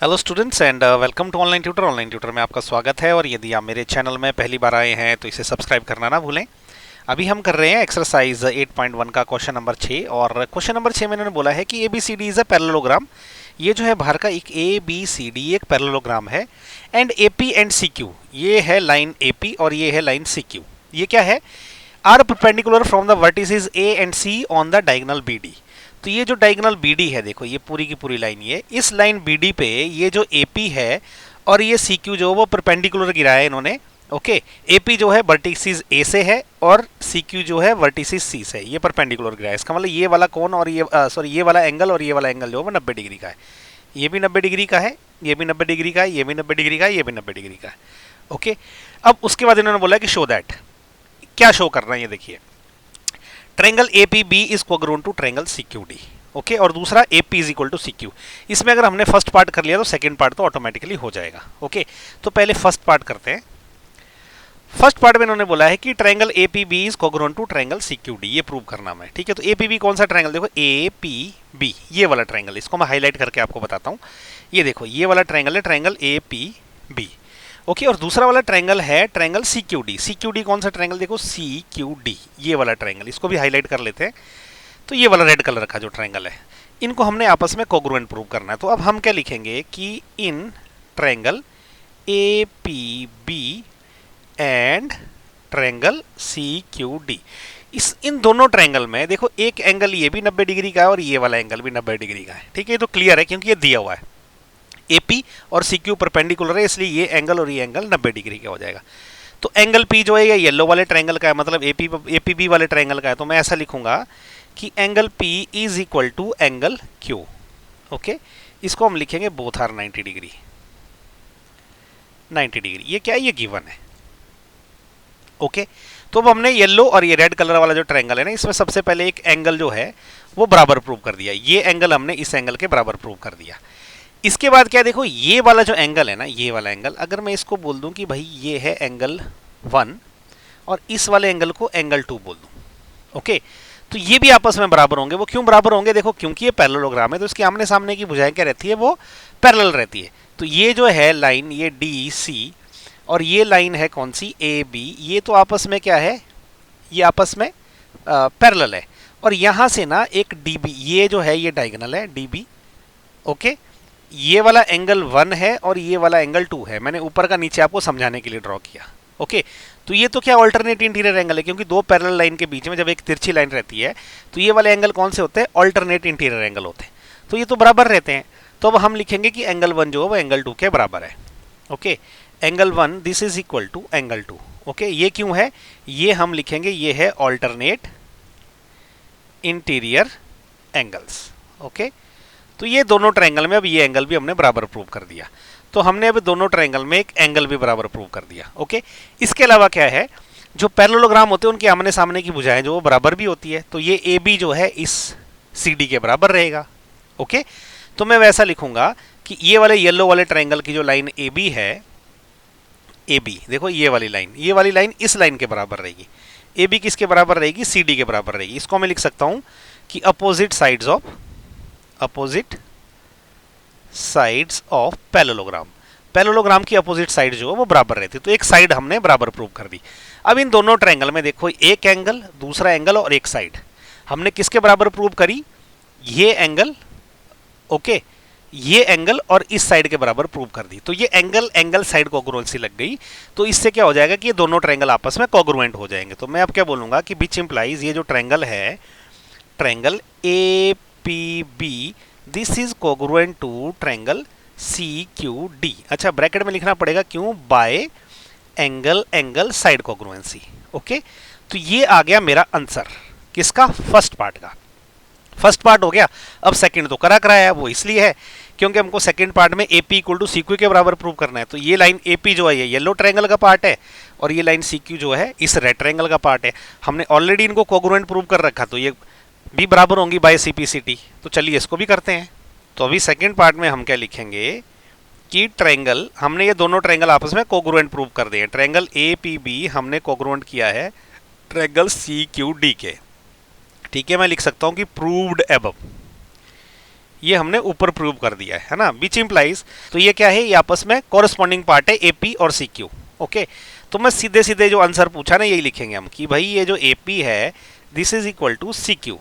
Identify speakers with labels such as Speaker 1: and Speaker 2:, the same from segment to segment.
Speaker 1: Hello students and welcome to online tutor में आपका स्वागत है। और यदि आप मेरे चैनल में पहली बार आए हैं तो इसे सब्सक्राइब करना ना भूलें। अभी हम कर रहे हैं एक्सरसाइज 8.1 का क्वेश्चन नंबर 6 और क्वेश्चन नंबर 6 में इन्होंने बोला है कि ABCD इज अ पैरेललोग्राम। ये जो है बाहर का एक ABCD एक पैरेललोग्राम है एंड AP एंड CQ, ये है लाइन AP और ये है लाइन CQ। ये क्या है? Are perpendicular from the vertices A and C on the diagonal BD। तो ये जो डायगोनल BD है, देखो ये पूरी की पूरी लाइन, ये इस लाइन BD पे ये जो AP है और ये CQ जो वो परपेंडिकुलर गिराया है इन्होंने। ओके, AP जो है वर्टिसेस A से है और CQ जो है वर्टिसेस C से, ये परपेंडिकुलर गिराया है। इसका मतलब ये वाला कोण और ये ये वाला एंगल और ये वाला एंगल जो है वो 90 डिग्री का है। ये भी 90 डिग्री का है, ये भी 90 डिग्री का है, ये भी 90 डिग्री का है, ये भी 90 डिग्री का है। ओके, अब उसके बाद इन्होंने बोला कि शो दैट, क्या शो करना है ये देखिए। Triangle APB is congruent to triangle CQD। Okay, और दूसरा AP is equal to CQ। इसमें अगर हमने फर्स्ट पार्ट कर लिया तो सेकंड पार्ट तो ऑटोमेटिकली हो जाएगा। ओके, तो पहले फर्स्ट पार्ट करते हैं। फर्स्ट पार्ट में इन्होंने बोला है कि triangle APB is congruent to triangle CQD, ये प्रूव करना है। ठीक है, तो APB कौन सा ट्रायंगल? देखो APB ये वाला ट्रायंगल, इसको मैं हाईलाइट करके आपको बताता हूँ। ये देखो ये वाला ट्रायंगल है, ट्रायंगल APB। ओके, और दूसरा वाला ट्रायंगल है ट्रायंगल CQD। CQD कौन सा ट्रायंगल? देखो CQD ये वाला ट्रायंगल, इसको भी हाईलाइट कर लेते हैं। तो ये वाला रेड कलर का जो ट्रायंगल है, इनको हमने आपस में कोग्रुएंट प्रूव करना है। तो अब हम क्या लिखेंगे कि in triangle APB and triangle CQD, इन दोनों ट्रायंगल में देखो एक एंगल ये भी 90 डिग्री का है और ये वाला एंगल भी 90 डिग्री का है। ठीक है, तो क्लियर है क्योंकि ये दिया हुआ है। AP और CQ परपेंडिकुलर है, इसलिए ये एंगल और ये एंगल 90 डिग्री का हो जाएगा। तो एंगल P जो है ये येलो वाले ट्रायंगल का है, मतलब APB वाले ट्रायंगल का है। तो मैं ऐसा लिखूंगा कि angle P is equal to angle Q। Okay, इसको हम लिखेंगे बोथ आर 90 डिग्री। 90 डिग्री ये क्या है? ये गिवन है। ओके, तो अब हमने येलो और ये रेड कलर वाला जो ट्रायंगल है ना, इसमें सबसे पहले एक एंगल जो है वो बराबर प्रूव कर दिया। ये एंगल हमने इस एंगल के बराबर प्रूव कर दिया। इसके बाद क्या, देखो ये वाला जो एंगल है ना, ये वाला एंगल, अगर मैं इसको बोल दूं कि भाई ये है एंगल 1 और इस वाले एंगल को एंगल 2 बोल दूं। ओके, तो ये भी आपस में बराबर होंगे। वो क्यों बराबर होंगे? देखो क्योंकि ये पैरेललोग्राम है तो इसके आमने सामने की भुजाएं क्या रहती है? वो पैरेलल रहती है। तो ये जो है लाइन, ये DC और ये लाइन है कौन सी? AB, ये तो आपस में क्या है? ये आपस में पैरेलल है। और यहां से ना एक DB, ये जो है ये डायगोनल है DB। ओके, ये वाला एंगल 1 है और ये वाला एंगल 2 है। मैंने ऊपर का नीचे आपको समझाने के लिए ड्रॉ किया। ओके, तो ये तो क्या ऑल्टरनेट इंटीरियर एंगल है, क्योंकि दो पैरेलल लाइन के बीच में जब एक तिरछी लाइन रहती है तो ये वाले एंगल कौन से होते हैं? ऑल्टरनेट इंटीरियर एंगल होते हैं। तो ये तो बराबर रहते हैं। तो अब हम लिखेंगे कि एंगल 1 जो है वो एंगल 2 के बराबर है। Okay, angle 1 this is equal to angle 2। Okay, ये क्यों है? ये हम लिखेंगे ये है ऑल्टरनेट इंटीरियर एंगल्स। ओके, तो ये दोनों ट्रायंगल में अब ये एंगल भी हमने बराबर प्रूव कर दिया। तो हमने अब दोनों ट्रायंगल में एक एंगल भी बराबर प्रूव कर दिया। ओके, इसके अलावा क्या है, जो पैरेललोग्राम होते हैं उनके आमने सामने की भुजाएं जो वो बराबर भी होती है। तो ये AB जो है इस CD के बराबर रहेगा। ओके, तो मैं वैसा लिखूंगा कि ये वाले येलो वाले ट्रायंगल की जो लाइन AB है, AB देखो ये वाली लाइन इस लाइन के बराबर रहेगी। AB किसके बराबर रहेगी? CD के बराबर रहेगी। इसको मैं लिख सकता हूं कि अपोजिट साइड्स ऑफ पैरेललोग्राम की अपोजिट साइड जो है वो बराबर रहती है। तो एक साइड हमने बराबर प्रूव कर दी। अब इन दोनों ट्रायंगल में देखो एक एंगल, दूसरा एंगल और एक साइड हमने किसके बराबर प्रूव करी? ये एंगल, ओके, ये एंगल और इस साइड के बराबर प्रूव कर दी। तो ये एंगल साइड कोग्रुएंसी लग गई। तो इससे क्या हो जाएगा कि ये दोनों ट्रायंगल आपस में कोग्रुएंट हो जाएंगे। तो मैं अब क्या बोलूंगा कि विच इंप्लाइज, ये जो ट्रायंगल है triangle APB this is congruent to triangle CQD। अच्छा, ब्रैकेट में लिखना पड़ेगा, क्यों? By angle side congruency. Okay, तो ये आ गया मेरा आंसर किसका? फर्स्ट पार्ट का। फर्स्ट पार्ट हो गया। अब सेकंड तो कराया है, वो इसलिए है क्योंकि हमको सेकंड पार्ट में AP इक्वल टू CQ के बराबर प्रूव करना है। तो ये लाइन AP जो है ये येलो ट्रायंगल का पार्ट है और ये लाइन CQ जो है इस रेड ट्रायंगल का पार्ट है। हमने ऑलरेडी इनको कोग्रुएंट प्रूव कर रखा, तो ये भी बराबर होंगी बाय CPCT। तो चलिए इसको भी करते हैं। तो अभी सेकंड पार्ट में हम क्या लिखेंगे कि ट्रायंगल, हमने ये दोनों ट्रायंगल आपस में कोग्रुएंट प्रूव कर दिए। ट्रायंगल APB हमने कोग्रुएंट किया है ट्रायंगल CQD के। ठीक है, मैं लिख सकता हूं कि प्रूव्ड अबव। ये हमने ऊपर प्रूव कर दिया है ना, विच इम्प्लाइज, तो ये क्या है, ये आपस में कॉरेस्पॉन्डिंग पार्ट है AP और CQ। ओके, तो मैं सीधे सीधे जो आंसर पूछा ना यही लिखेंगे हम कि भाई ये जो AP है this is equal to CQ,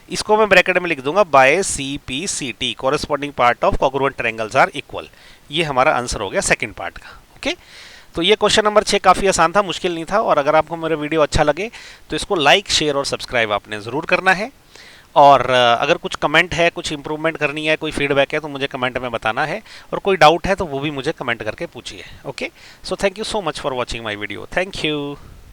Speaker 1: इसको मैं ब्रैकेट में लिख दूंगा by CPCT, corresponding part of congruent triangles are equal. ये हमारा आंसर हो गया सेकंड पार्ट का। ओके, तो ये क्वेश्चन नंबर 6 काफ़ी आसान था, मुश्किल नहीं था। और अगर आपको मेरा वीडियो अच्छा लगे तो इसको लाइक, शेयर और सब्सक्राइब आपने ज़रूर करना है। और अगर कुछ कमेंट है, कुछ इंप्रूवमेंट करनी है, कोई फीडबैक है तो मुझे कमेंट में बताना है, और कोई डाउट है तो वो भी मुझे कमेंट करके पूछिए। Okay, so thank you so much for watching my video. Thank you.